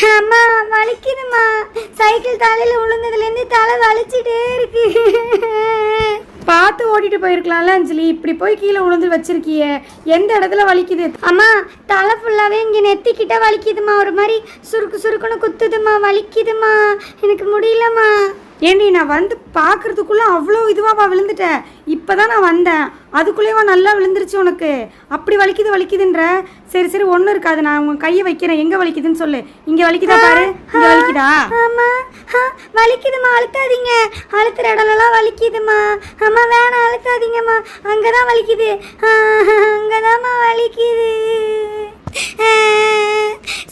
அம்மா வலிக்குதுமா. சைக்கிள் தலையில் விழுந்ததுலேருந்து தலை வலிச்சுட்டே இருக்கு. பார்த்து ஓட்டிட்டு போயிருக்கலாம்ல அஞ்சலி, இப்படி போய் கீழே விழுந்து வச்சிருக்கியே, எந்த இடத்துல வலிக்குது? அம்மா தலை ஃபுல்லாகவே இங்கே நெத்திக்கிட்ட வலிக்குதுமா. ஒரு மாதிரி சுருக்கு சுருக்குன்னு குத்துதுமா, வலிக்குதுமா, எனக்கு முடியலம்மா. ஏண்டி நான் வந்து பார்க்கறதுக்குள்ளே அவ்வளோ இதுவாக விழுந்துட்டேன். இப்போ தான் நான் வந்தேன், அதுக்குள்ளேவா நல்லா விழுந்துருச்சு உனக்கு? அப்படி வலிக்குது வலிக்குதுன்ற. சரி சரி ஒன்றும் இருக்காது, நான் உங்கள் கையை வைக்கிறேன், எங்கே வலிக்குதுன்னு சொல்லு. இங்கே வலிக்குதா பாரு, இங்கே வலிக்குதா? ஆமாம் வலிக்குதுமா, அழுத்தாதீங்க. அழுத்துற இடம்லாம் வலிக்குதுமா. அம்மா வேணாம் அழுத்தாதீங்கம்மா, அங்கே தான் வலிக்குது, அங்கே தான்மா வலிக்குது.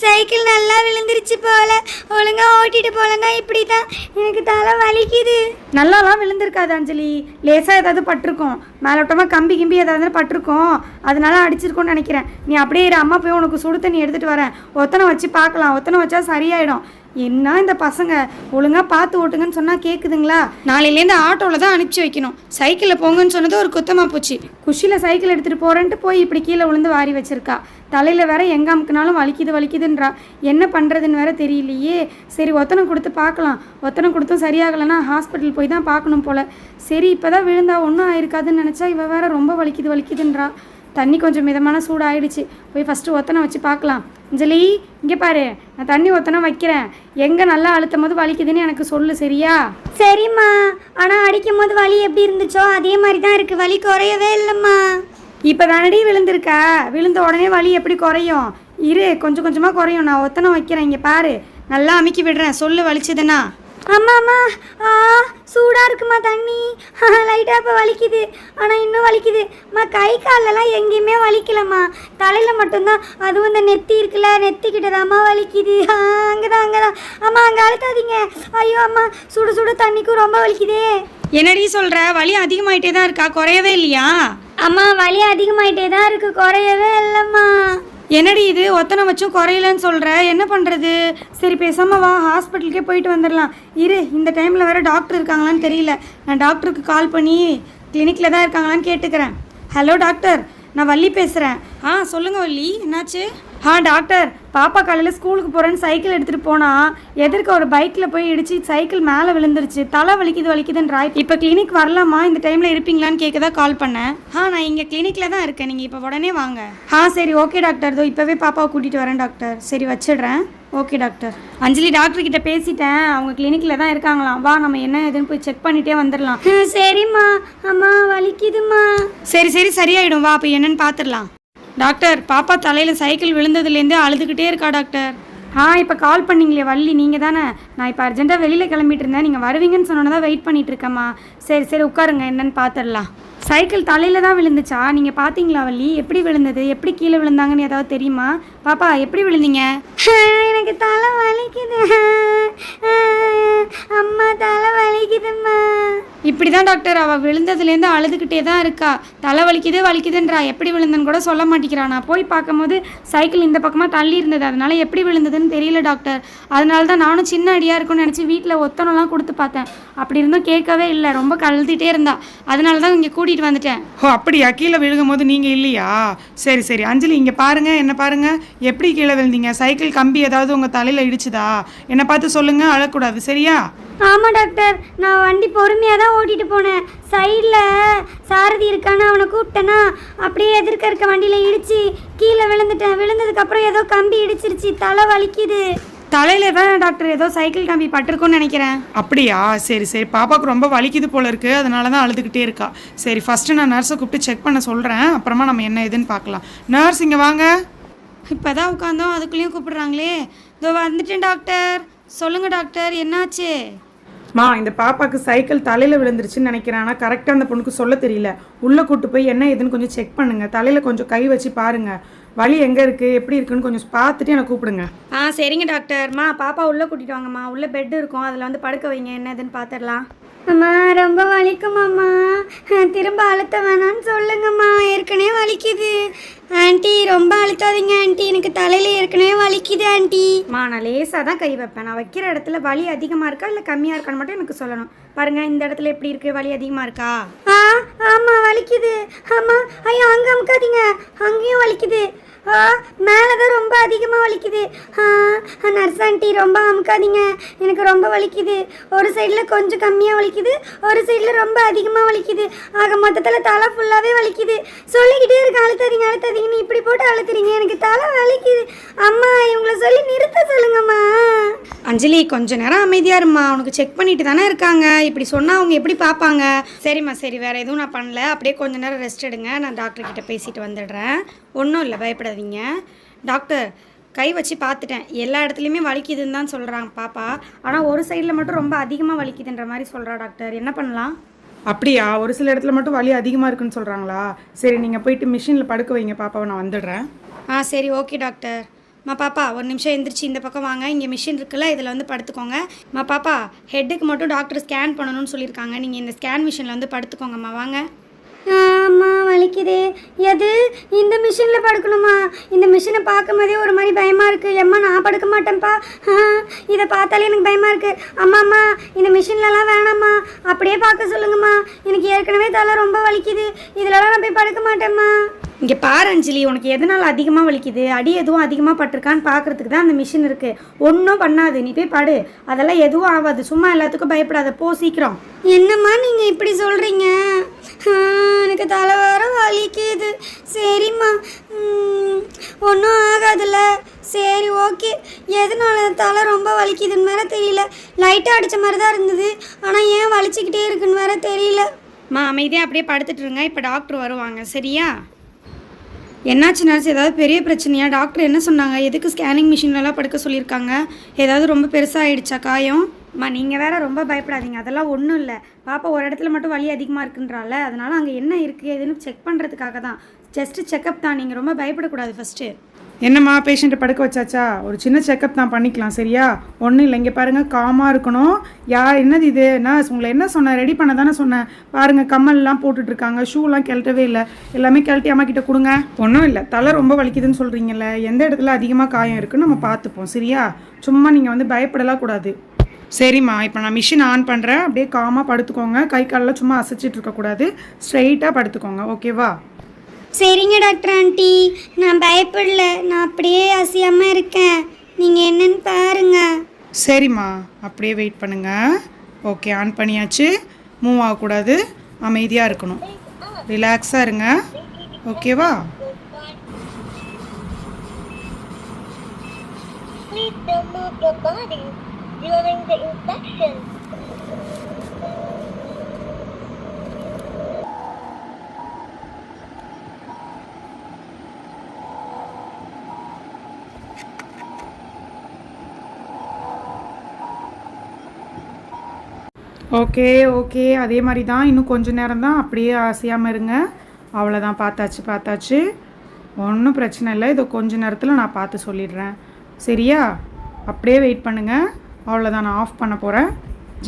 சைக்கிள் நல்லா விழுந்துருச்சு போல, ஒழுங்கா ஓட்டிட்டு போலன்னா இப்படி தான் எனக்கு தலை வலிக்குது. நல்லாலாம் விழுந்திருக்காது அஞ்சலி, லேசாக ஏதாவது பட்டிருக்கோம், மேலோட்டமாக கம்பி கிம்பி ஏதாவது பட்டிருக்கோம், அதனால அடிச்சிருக்கோன்னு நினைக்கிறேன். நீ அப்படியே இரு, அம்மா போய் உனக்கு சுடு தண்ணி எடுத்துகிட்டு வரேன். ஒத்தனை வச்சு பார்க்கலாம், ஒத்தனை வச்சா சரியாயிடும். என்ன இந்த பசங்க ஒழுங்காக பார்த்து ஓட்டுங்கன்னு சொன்னால் கேட்குதுங்களா? நாளையிலேருந்து ஆட்டோவில் தான் அனுப்பிச்சி வைக்கணும். சைக்கிளில் போங்கன்னு சொன்னது ஒரு குத்தமாக போச்சு. குஷியில் சைக்கிள் எடுத்துகிட்டு போகிறேன்ட்டு போய் இப்படி கீழே விழுந்து வாரி வச்சிருக்கா. தலையில் வேற எங்கே அமுக்குனாலும் வலிக்குது வலிக்குதுன்றா. என்ன பண்ணுறதுன்னு வேற தெரியலையே. சரி ஒத்தனை கொடுத்து பார்க்கலாம், ஒத்தனை கொடுத்தும் சரியாகலைன்னா ஹாஸ்பிட்டல் போய் தான் பார்க்கணும் போல். சரி இப்போ தான் விழுந்தா ஒன்றும் ஆயிருக்காதுன்னு நினச்சா இவ வேற ரொம்ப வலிக்குது வலிக்குதுன்றா. தண்ணி கொஞ்சம் மிதமான சூடு ஆயிடுச்சு, போய் ஃபஸ்ட்டு ஒத்தனை வச்சு பார்க்கலாம். அஞ்சலி இங்கே பாரு, நான் தண்ணி ஒத்தனை வைக்கிறேன், எங்கே நல்லா அழுத்தும் போது வலிக்குதுன்னு எனக்கு சொல்லு, சரியா? சரிம்மா, ஆனால் அடிக்கும் போது வலி எப்படி இருந்துச்சோ அதே மாதிரி தான் இருக்குது, வலி குறையவே இல்லைம்மா. இப்போ தானடி விழுந்திருக்கா, விழுந்த உடனே வலி எப்படி குறையும்? இரு கொஞ்சம் கொஞ்சமாக குறையும், நான் ஒத்தனை வைக்கிறேன். இங்கே பாரு, நல்லா அமுக்கி விடுறேன், சொல்லு வலிச்சதுன்னா. அம்மாம்மா சூடாக இருக்குமா தண்ணி, லைட்டாக இப்போ வலிக்குது, ஆனால் இன்னும் வலிக்குதும்மா. கை காலெல்லாம் எங்கேயுமே வலிக்கலம்மா, தலையில் மட்டும்தான், அதுவும் இந்த நெத்தி இருக்குல்ல, நெத்திக்கிட்ட தாம்மா வலிக்குது. அங்கே தான் அம்மா, அங்கே அழுத்தாதீங்க. ஐயோ அம்மா, சுடு சுடு தண்ணிக்கும் ரொம்ப வலிக்குதே. என்னடி சொல்கிற? வலி அதிகமாயிட்டே தான் இருக்கா, குறையவே இல்லையா? அம்மா வலி அதிகமாயிட்டே தான் இருக்குது, குறையவே இல்லைம்மா. என்னடி இது ஒத்தனை வச்சும் குறையலன்னு சொல்கிற, என்ன பண்ணுறது? சரி பேசாமல் வா, ஹாஸ்பிட்டலுக்கே போயிட்டு வந்துடலாம். இரு, இந்த டைமில் வேறு டாக்டர் இருக்காங்களான்னு தெரியல, நான் டாக்டருக்கு கால் பண்ணி கிளினிக்கில் தான் இருக்காங்களான்னு கேட்டுக்கிறேன். ஹலோ டாக்டர், நான் வள்ளி பேசுகிறேன். சொல்லுங்கள் வள்ளி, என்னாச்சு? டாக்டர், பாப்பா காலையில் ஸ்கூலுக்கு போகிறேன்னு சைக்கிள் எடுத்துகிட்டு போனால் எதிர்க்க ஒரு பைக்கில் போய் இடிச்சு சைக்கிள் மேலே விழுந்துருச்சு, தலை வலிக்குது வலிக்குதுன்றா. இப்போ கிளினிக் வரலாமா, இந்த டைமில் இருப்பீங்களான்னு கேட்க தான் கால் பண்ணேன். நான் இங்கே கிளினிக்கில் தான் இருக்கேன், நீங்கள் இப்போ உடனே வாங்க. சரி ஓகே டாக்டர், இதோ இப்போவே பாப்பாவை கூட்டிகிட்டு வரேன் டாக்டர். சரி வச்சிடுறேன். Okay doctor. அஞ்சலி டாக்டர்கிட்ட பேசிட்டேன், அவங்க கிளினிக்கில் தான் இருக்காங்களாம். வா நம்ம என்ன ஏதுன்னு போய் செக் பண்ணிகிட்டே வந்துடலாம். சரிம்மா. அம்மா வலிக்குதுமா. சரி சரி சரியாயிடும், வா அப்போ என்னன்னு பார்த்துடலாம். டாக்டர், பாப்பா தலையில் சைக்கிள் விழுந்ததுலேருந்தே அழுதுகிட்டே இருக்கா டாக்டர். இப்போ கால் பண்ணிங்களே வள்ளி, நீங்கள் தானே? நான் இப்போ அர்ஜென்ட்டாக வெளியில் கிளம்பிட்டு இருந்தேன், நீங்கள் வருவீங்கன்னு சொன்னோன்னு தான் வெயிட் பண்ணிகிட்டு இருக்கேம்மா. சரி சரி உட்காருங்க, என்னன்னு பார்த்துடலாம். சைக்கிள் தலையில் தான் விழுந்துச்சா? நீங்கள் பார்த்தீங்களா வள்ளி? எப்படி விழுந்தது, எப்படி கீழே விழுந்தாங்கன்னு ஏதாவது தெரியுமா? பாப்பா எப்படி விழுந்தீங்க? எனக்கு தலை வலிக்குது அம்மா, தலை வலிக்குதும்மா. இப்படி தான் டாக்டர், அவள் விழுந்ததுலேருந்து அழுதுகிட்டே தான் இருக்கா. தலை வலிக்குது வலிக்குதுன்றா, எப்படி விழுந்தன்னு கூட சொல்ல மாட்டேங்கிறா. நான் போய் பார்க்கும்போது சைக்கிள் இந்த பக்கமாக தள்ளி இருந்தது, அதனால எப்படி விழுந்ததுன்னு தெரியல டாக்டர். அதனால தான் நானும் சின்ன அடியாக இருக்கும்னு நினச்சி வீட்டில் ஒத்தனெல்லாம் கொடுத்து பார்த்தேன், அப்படி இருந்தும் கேட்கவே இல்லை, ரொம்ப கழுதிட்டே இருந்தா. அதனால தான் இங்கே கூட்டிகிட்டு வந்துட்டேன். அப்படியா? கீழே விழுகும் போது நீங்கள் இல்லையா? சரி சரி அஞ்சலி, இங்கே பாருங்கள், என்ன பாருங்கள், எப்படி கீழே விழுந்தீங்க? சைக்கிள் கம்பி ஏதாவது உங்கள் தலையில் இடிச்சுதா? என்னை பார்த்து சொல்லுங்கள், அழக்கூடாது, சரியா? ஆமாம் டாக்டர், நான் வண்டி பொறுமையாக தான் ஓட்டிகிட்டு போனேன். சைடில் சாரதி இருக்கான்னு அவனை கூப்பிட்டேன்னா அப்படியே எதிர்க்க இருக்க வண்டியில் இடித்து கீழே விழுந்துட்டேன். விழுந்ததுக்கப்புறம் ஏதோ கம்பி இடிச்சிருச்சு, தலை வலிக்குது. தலையில் தான் டாக்டர் ஏதோ சைக்கிள் கம்பி பட்டிருக்குன்னு நினைக்கிறேன். அப்படியா? சரி சரி, பாப்பாவுக்கு ரொம்ப வலிக்குது போல இருக்குது, அதனால தான் அழுதுகிட்டே இருக்கா. சரி ஃபஸ்ட்டு நான் நர்ஸை கூப்பிட்டு செக் பண்ண சொல்கிறேன், அப்புறமா நம்ம என்ன ஏதுன்னு பார்க்கலாம். நர்ஸ் இங்கே வாங்க. இப்போ தான் உட்காந்தோம், அதுக்குள்ளேயும் கூப்பிடுறாங்களே. இதோ வந்துட்டேன் டாக்டர். சொல்லுங்கள் டாக்டர், என்னாச்சு? இந்த பாப்பாவுக்கு சைக்கிள் தலையில் விழுந்துருச்சுன்னு நினைக்கிறேன், ஆனால் கரெக்டாக அந்த பொண்ணுக்கு சொல்ல தெரியல. உள்ளே கூப்பிட்டு போய் என்ன ஏதுன்னு கொஞ்சம் செக் பண்ணுங்கள், தலையில் கொஞ்சம் கை வச்சு பாருங்கள், வலி எங்கே இருக்குது எப்படி இருக்குன்னு கொஞ்சம் பார்த்துட்டு என்னை கூப்பிடுங்க. சரிங்க டாக்டர். பாப்பா உள்ளே கூட்டிகிட்டு வாங்கம்மா, உள்ளே பெட் இருக்கும், அதில் வந்து படுக்க வைங்க, என்ன ஏதுன்னு பார்த்துடலாம். அம்மா ரொம்ப வலிக்குமாம்மா, திரும்ப அழுத்த வேணான்னு சொல்லுங்கம்மா, ஏற்கனவே வலிக்குது. ஆண்டி ரொம்ப அழுத்தாதீங்க ஆண்டி, எனக்கு தலையில் ஏற்கனவே வலிக்குது ஆண்டி. நான் லேசாக தான் கை வைப்பேன், நான் வைக்கிற இடத்துல வலி அதிகமாக இருக்கா இல்லை கம்மியாக இருக்கான்னு மட்டும் எனக்கு சொல்லணும். பாருங்கள் இந்த இடத்துல எப்படி இருக்குது, வலி அதிகமாக இருக்கா? ஆமாம் வலிக்குது. ஆமாம் ஐயோ, அங்கே அமுக்காதீங்க, அங்கேயும் வலிக்குது. மேலே தான் ரொம்ப அதிகமாக வலிக்குது. நர்ஸ் ஆண்டி ரொம்ப அமுக்காதீங்க, எனக்கு ரொம்ப வலிக்குது. ஒரு சைடில் கொஞ்சம் கம்மியாக வலிக்குது, ஒரு சைடில் ரொம்ப அதிகமாக வலிக்குது. ஆக மொத்தத்தில் தலை ஃபுல்லாகவே வலிக்குது. சொல்லிக்கிட்டே இருக்கு அழுத்தாதீங்க அழுத்தாதீங்கன்னு, இப்படி போட்டு அழுத்துறீங்க, எனக்கு தலை வலிக்குது. அம்மா இவங்களை சொல்லி நிறுத்த சொல்லுங்கம்மா. அஞ்சலி கொஞ்ச நேரம் அமைதியாக இருமா, உனக்கு செக் பண்ணிட்டு தானே இருக்காங்க. இப்படி சொன்னால் அவங்க எப்படி பார்ப்பாங்க? சரிம்மா சரி, வேறு எதுவும் நான் பண்ணல. அப்படியே கொஞ்ச நேரம் ரெஸ்ட் எடுங்க, நான் டாக்டர்கிட்ட பேசிட்டு வந்துடுறேன். ஒன்றும் இல்லை, பயப்படாதீங்க. டாக்டர் கை வச்சு பார்த்துட்டேன், எல்லா இடத்துலையுமே வலிக்குதுன்னு தான் சொல்கிறாங்க பாப்பா. ஆனால் ஒரு சைடில் மட்டும் ரொம்ப அதிகமாக வலிக்குதுன்ற மாதிரி சொல்கிறா டாக்டர். என்ன பண்ணலாம்? அப்படியா? ஒரு சில இடத்துல மட்டும் வலி அதிகமாக இருக்குன்னு சொல்கிறாங்களா? சரி, நீங்கள் போயிட்டு மிஷினில் படுக்க வைங்க பாப்பாவை, நான் வந்துடுறேன். சரி ஓகே டாக்டர். பாப்பா ஒரு நிமிஷம் எந்திரிச்சு இந்த பக்கம் வாங்க, இங்கே மிஷின் இருக்குல்ல, இதில் வந்து படுத்துக்கோங்க. பாப்பா ஹெட்டுக்கு மட்டும் டாக்டர் ஸ்கேன் பண்ணணும்னு சொல்லியிருக்காங்க, நீங்கள் இந்த ஸ்கேன் மிஷினில் வந்து படுத்துக்கோங்கம்மா. வாங்க. அம்மா வலிக்குது. எது இந்த மிஷினில் படுக்கணுமா? இந்த மிஷினை பார்க்கும் போதே ஒரு மாதிரி பயமாக இருக்குது. அம்மா நான் படுக்க மாட்டேன்ப்பா, இதை பார்த்தாலே எனக்கு பயமாக இருக்குது. அம்மா இந்த மிஷின்லலாம் வேணாம்மா, அப்படியே பார்க்க சொல்லுங்கம்மா. எனக்கு ஏற்கனவே தலை ரொம்ப வலிக்குது, இதிலலாம் நான் போய் படுக்க மாட்டேம்மா. இங்கே பாரு அஞ்சலி, உனக்கு எதனால் அதிகமாக வலிக்குது, அடி எதுவும் அதிகமாக பட்டிருக்கான்னு பார்க்குறதுக்கு தான் அந்த மிஷின் இருக்குது. ஒன்றும் பண்ணாது, நீ போய் படு, அதெல்லாம் எதுவும் ஆகாது. சும்மா எல்லாத்துக்கும் பயப்படாத, போ சீக்கிரம். என்னம்மா நீங்கள் இப்படி சொல்கிறீங்க? எனக்கு தலை வேற வலிக்குது. சரிம்மா, ஒன்றும் ஆகாதுல்ல. சரி ஓகே. எதனால தலை ரொம்ப வலிக்குதுன்னு வேற தெரியல. லைட்டாக அடித்த மாதிரி தான் இருந்தது, ஆனால் ஏன் வலிச்சுக்கிட்டே இருக்குன்னு வேற தெரியல. அமைதியாக அப்படியே படுத்துட்டு இருங்க, இப்போ டாக்டர் வருவாங்க. சரியா? என்னாச்சு நர்ஸ், ஏதாவது பெரிய பிரச்சனையா? டாக்டர் என்ன சொன்னாங்க? எதுக்கு ஸ்கேனிங் மிஷின்லலாம் படுக்க சொல்லியிருக்காங்க? ஏதாவது ரொம்ப பெருசாகிடுச்சா காயம்? நீங்கள் வேற ரொம்ப பயப்படாதீங்க, அதெல்லாம் ஒன்றும் இல்லை. பாப்பா ஒரு இடத்துல மட்டும் வலி அதிகமாக இருக்குன்றால, அதனால் அங்கே என்ன இருக்குது எதுன்னு செக் பண்ணுறதுக்காக தான். ஜஸ்ட்டு செக்கப் தான், நீங்கள் ரொம்ப பயப்படக்கூடாது ஃபஸ்ட்டு. என்னம்மா பேஷண்ட்டை படுக்க வச்சாச்சா? ஒரு சின்ன செக்கப் தான் பண்ணிக்கலாம். சரியா? ஒன்றும் இல்லை. இங்கே பாருங்கள், காமாக இருக்கணும். என்னது இது? நான் உங்களை என்ன சொன்னேன்? ரெடி பண்ண தானே சொன்னேன். பாருங்கள், கம்மல்லாம் போட்டுட்ருக்காங்க, ஷூலாம் கிளட்டவே இல்லை. எல்லாமே கிளட்டி அம்மா கிட்ட கொடுங்க. ஒன்றும் இல்லை, தலை ரொம்ப வலிக்குதுன்னு சொல்கிறீங்கல்ல, எந்த இடத்துல அதிகமாக காயம் இருக்குன்னு நம்ம பார்த்துப்போம். சரியா? சும்மா நீங்கள் வந்து பயப்படலாம் கூடாது. சரிம்மா, இப்போ நான் மிஷின் ஆன் பண்ணுறேன். அப்படியே காமாக படுத்துக்கோங்க, கை காலெல்லாம் சும்மா அசைச்சிட்டு இருக்கக்கூடாது, ஸ்ட்ரைட்டாக படுத்துக்கோங்க. ஓகேவா? சரிங்க டாக்டர் ஆண்டி, நான் பயப்படல, நான் அப்படியே அசையாமல் இருக்கேன். நீங்கள் என்னன்னு பாருங்க. சரிம்மா, அப்படியே வெயிட் பண்ணுங்க. ஓகே, ஆன் பண்ணியாச்சு. மூவ் ஆகக்கூடாது, அமைதியாக இருக்கணும், ரிலாக்ஸாக இருங்க. ஓகேவா? Please don't move your body during the infection. Okay, அதே மாதிரி தான். இன்னும் கொஞ்சம் நேரம் தான், அப்படியே அசையாமல் இருங்க. அவ்வளோதான், பார்த்தாச்சு. ஒன்றும் பிரச்சனை இல்லை. இதை கொஞ்ச நேரத்தில் நான் பார்த்து சொல்லிடுறேன். சரியா? அப்படியே வெயிட் பண்ணுங்கள். அவ்வளோதான், நான் ஆஃப் பண்ண போகிறேன்.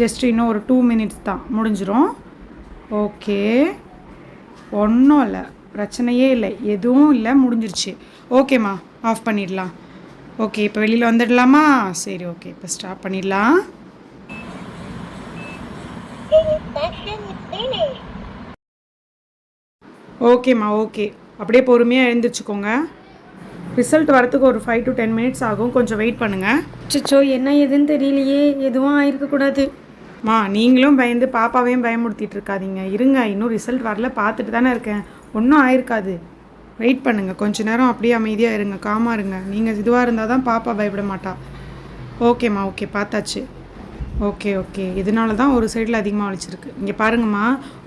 ஜஸ்ட் இன்னும் ஒரு 2 மினிட்ஸ் தான், முடிஞ்சிடும். ஓகே, ஒன்றும் இல்லை, பிரச்சனையே இல்லை, எதுவும் இல்லை, முடிஞ்சிருச்சு. ஓகேம்மா, ஆஃப் பண்ணிடலாம். ஓகே, இப்போ வெளியில் வந்துடலாமா? சரி, ஓகே, இப்போ ஸ்டாப் பண்ணிடலாம். ஓகேம்மா, ஓகே. அப்படியே பொறுமையாக எழுந்திரிச்சுக்கோங்க. ரிசல்ட் வரத்துக்கு ஒரு 5 to 10 மினிட்ஸ் ஆகும், கொஞ்சம் வெயிட் பண்ணுங்கள். சிச்சோ, என்ன எதுன்னு தெரியலையே, எதுவும் ஆயிருக்கக்கூடாது. நீங்களும் பயந்து பாப்பாவையும் பயமுறுத்திட்டு இருக்காதீங்க. இருங்க, இன்னும் ரிசல்ட் வரல, பார்த்துட்டு தானே இருக்கேன். ஒன்றும் ஆயிருக்காது, வெயிட் பண்ணுங்கள். கொஞ்ச நேரம் அப்படியே அமைதியாக இருங்க, காமாக இருங்க. நீங்கள் இதுவாக இருந்தால் தான் பாப்பா பயப்பட மாட்டா. ஓகேம்மா, ஓகே, பார்த்தாச்சு. ஓகே, இதனால தான் ஒரு சைடில் அதிகமாக வலிச்சிருக்கு. இங்கே பாருங்கம்மா,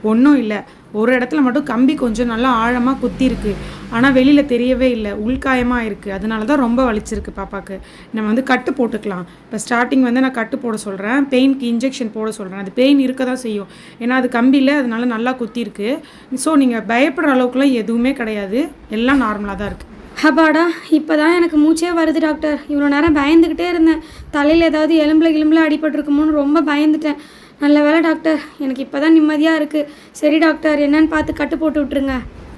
ஒன்றும் இல்லை, ஒரு இடத்துல மட்டும் கம்பி கொஞ்சம் நல்லா ஆழமாக குத்தி இருக்குது, ஆனால் வெளியில் தெரியவே இல்லை, உள்காயமாக இருக்குது. அதனால தான் ரொம்ப வலிச்சிருக்கு பாப்பாவுக்கு. நம்ம வந்து கட்டு போட்டுக்கலாம். இப்போ ஸ்டார்டிங் வந்து நான் கட்டு போட சொல்கிறேன், பெயினுக்கு இன்ஜெக்ஷன் போட சொல்கிறேன். அது பெயின் இருக்க தான் செய்யும், ஏன்னா அது கம்பியில், அதனால நல்லா குத்திருக்கு. ஸோ நீங்கள் பயப்படுற அளவுக்குலாம் எதுவுமே கிடையாது, எல்லாம் நார்மலாக தான் இருக்குது. அப்பாடா, இப்போ தான் எனக்கு மூச்சே வருது டாக்டர். இவ்வளோ நேரம் பயந்துக்கிட்டே இருந்தேன், தலையில் ஏதாவது எலும்பில் அடிபட்டிருக்குமோன்னு ரொம்ப பயந்துட்டேன். நல்ல வேலை டாக்டர், எனக்கு இப்போ தான் நிம்மதியாக இருக்குது. சரி டாக்டர், என்னன்னு பார்த்து கட்டு போட்டு விட்ருங்க.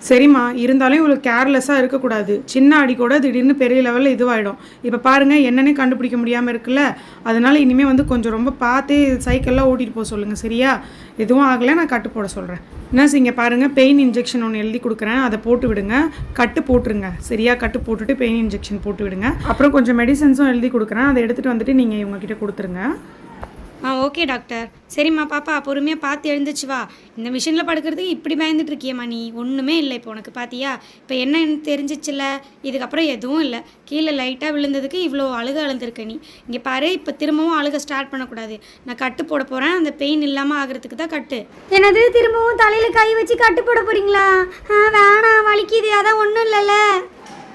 சரிம்மா, இருந்தாலும் இவ்வளோ கேர்லெஸ்ஸாக இருக்கக்கூடாது. சின்ன அடி கூட திடீர்னு பெரிய லெவலில் இதுவாகிடும். இப்போ பாருங்கள், என்னன்னே கண்டுபிடிக்க முடியாமல் இருக்குல்ல. அதனால் இனிமேல் வந்து கொஞ்சம் ரொம்ப பார்த்தே சைக்கிள்லாம் ஓட்டிகிட்டு போக சொல்லுங்கள், சரியா? எதுவும் ஆகலை, நான் கட்டு போட சொல்கிறேன். நர்ஸ், இங்கே பாருங்கள், பெயின் இன்ஜெக்ஷன் ஒன்று எழுதி கொடுக்குறேன், அதை போட்டு விடுங்க. கட்டு போட்டுருங்க, சரியா? கட்டு போட்டுட்டு பெயின் இன்ஜெக்ஷன் போட்டு விடுங்க. அப்புறம் கொஞ்சம் மெடிசன்ஸும் எழுதி கொடுக்குறேன், அதை எடுத்துகிட்டு வந்துட்டு நீங்கள் இவங்ககிட்ட கொடுத்துருங்க. Okay doctor. சரிம்மா பாப்பா, பொறுமையாக பார்த்து எழுந்துச்சு வா. இந்த மிஷினில் படுக்கிறதுக்கு இப்படி பயந்துட்டு இருக்கியம்மா நீ? ஒன்றுமே இல்லை இப்போ உனக்கு, பார்த்தியா? இப்போ என்னன்னு தெரிஞ்சிச்சுல்ல. இதுக்கப்புறம் எதுவும் இல்லை. கீழே லைட்டாக விழுந்ததுக்கு இவ்வளோ அழுந்திருக்க நீ. இங்கே பாரு, இப்போ திரும்பவும் அழுக ஸ்டார்ட் பண்ணக்கூடாது. நான் கட்டு போட போகிறேன், அந்த பெயின் இல்லாமல் ஆகிறதுக்கு தான் கட்டு. என்னது, திரும்பவும் தலையில் கை வச்சு கட்டு போட போகிறீங்களா? வேணாம், வலிக்குது, அதான் ஒன்றும் இல்லைல்ல.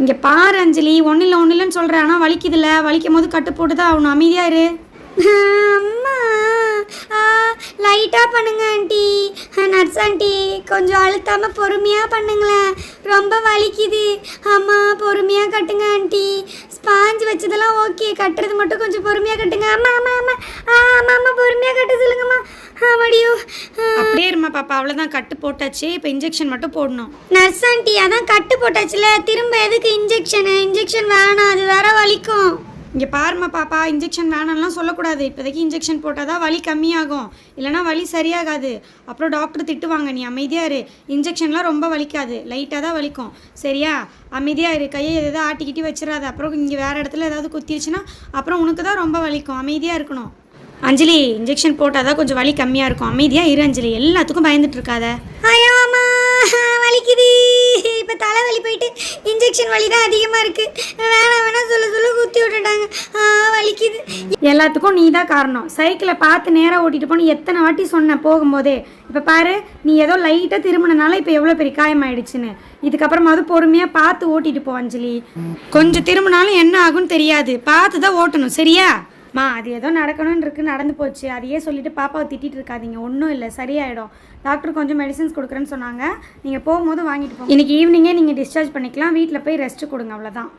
இங்கே பாரு அஞ்சலி, ஒன்றும் இல்லைன்னு சொல்கிறேன், ஆனால் வலிக்குதில்ல. வலிக்கும் போது கட்டு போட்டு தான் அவனு. அமைதியாக இரு. அம்மா, லைட்டாக பண்ணுங்க ஆண்டி. நர்ஸ் ஆண்டி, கொஞ்சம் அழுத்தாமல் பொறுமையாக பண்ணுங்களேன், ரொம்ப வலிக்குது. அம்மா, பொறுமையாக கட்டுங்க ஆண்டி. ஸ்பாஞ்ச் வச்சதெல்லாம் ஓகே, கட்டுறது மட்டும் கொஞ்சம் பொறுமையாக கட்டுங்க. அம்மா அம்மா அம்மா ஆமாம் அம்மா, பொறுமையாக கட்ட சொல்லுங்கம்மா. மடியோ, அப்படியே இருமா பாப்பா, அவ்வளோதான், கட்டு போட்டாச்சு. இப்போ இன்ஜெக்ஷன் மட்டும் போடணும். நர்ஸ் ஆண்டி, அதான் கட்டு போட்டாச்சுல, திரும்ப எதுக்கு இன்ஜெக்ஷன் வேணாம், அது வேற வலிக்கும். இங்கே பாருமா பாப்பா, இன்ஜெக்ஷன் வேணாம்லாம் சொல்லக்கூடாது. இப்போதைக்கு இன்ஜெக்ஷன் போட்டால் தான் வலி கம்மியாகும், இல்லைனா வலி சரியாகாது. அப்புறம் டாக்டர் திட்டுவாங்க. நீ அமைதியாக இரு. இன்ஜெக்ஷன்லாம் ரொம்ப வலிக்காது, லைட்டாக தான் வலிக்கும், சரியா? அமைதியாக இரு. கையை எதாவது ஆட்டிக்கிட்டி வச்சிடாத. அப்புறம் இங்கே வேறு இடத்துல ஏதாவது குத்திருச்சுன்னா அப்புறம் உனக்கு தான் ரொம்ப வலிக்கும். அமைதியாக இருக்கணும். அஞ்சலி, இன்ஜெக்ஷன் போட்டால் தான் கொஞ்சம் வலி கம்மியாக இருக்கும். அமைதியாக இரு அஞ்சலி, எல்லாத்துக்கும் பயந்துட்டு இருக்காத. ஐயோ அம்மா, வலிக்குது. இப்போ தலைவலி போயிட்டு இன்ஜெக்ஷன் வலி தான் அதிகமாக இருக்குது. வேணாம் சொல்ல குத்தி விட்டுட்டாங்க. வலிக்குது. எல்லாத்துக்கும் நீ தான் காரணம். சைக்கிளை பார்த்து நேராக ஓட்டிகிட்டு போன்னு எத்தனை வாட்டி சொன்னேன் போகும்போதே. இப்போ பாரு, நீ ஏதோ லைட்டாக திரும்பினால இப்போ எவ்வளோ பெரிய காயமாயிடுச்சுன்னு. இதுக்கப்புறமாவது பொறுமையாக பார்த்து ஓட்டிகிட்டு போ அஞ்சலி. கொஞ்சம் திரும்பினாலும் என்ன ஆகும்னு தெரியாது, பார்த்து தான் ஓட்டணும், சரியா? அது ஏதோ நடக்கணும்னு இருக்கு, நடந்து போச்சு. அதையே சொல்லிட்டு பாப்பாவை திட்டிகிட்டு இருக்காதீங்க, ஒன்றும் இல்லை, சரியாயிடும். டாக்டர் கொஞ்சம் மெடிசன்ஸ் கொடுக்குறேன்னு சொன்னாங்க, நீங்கள் போகும்போது வாங்கிட்டு போங்க. இன்னைக்கு ஈவினிங்கே நீங்கள் டிஸ்சார்ஜ் பண்ணிக்கலாம். வீட்டில் போய் ரெஸ்ட் கொடுங்க, அவ்வளோதான்.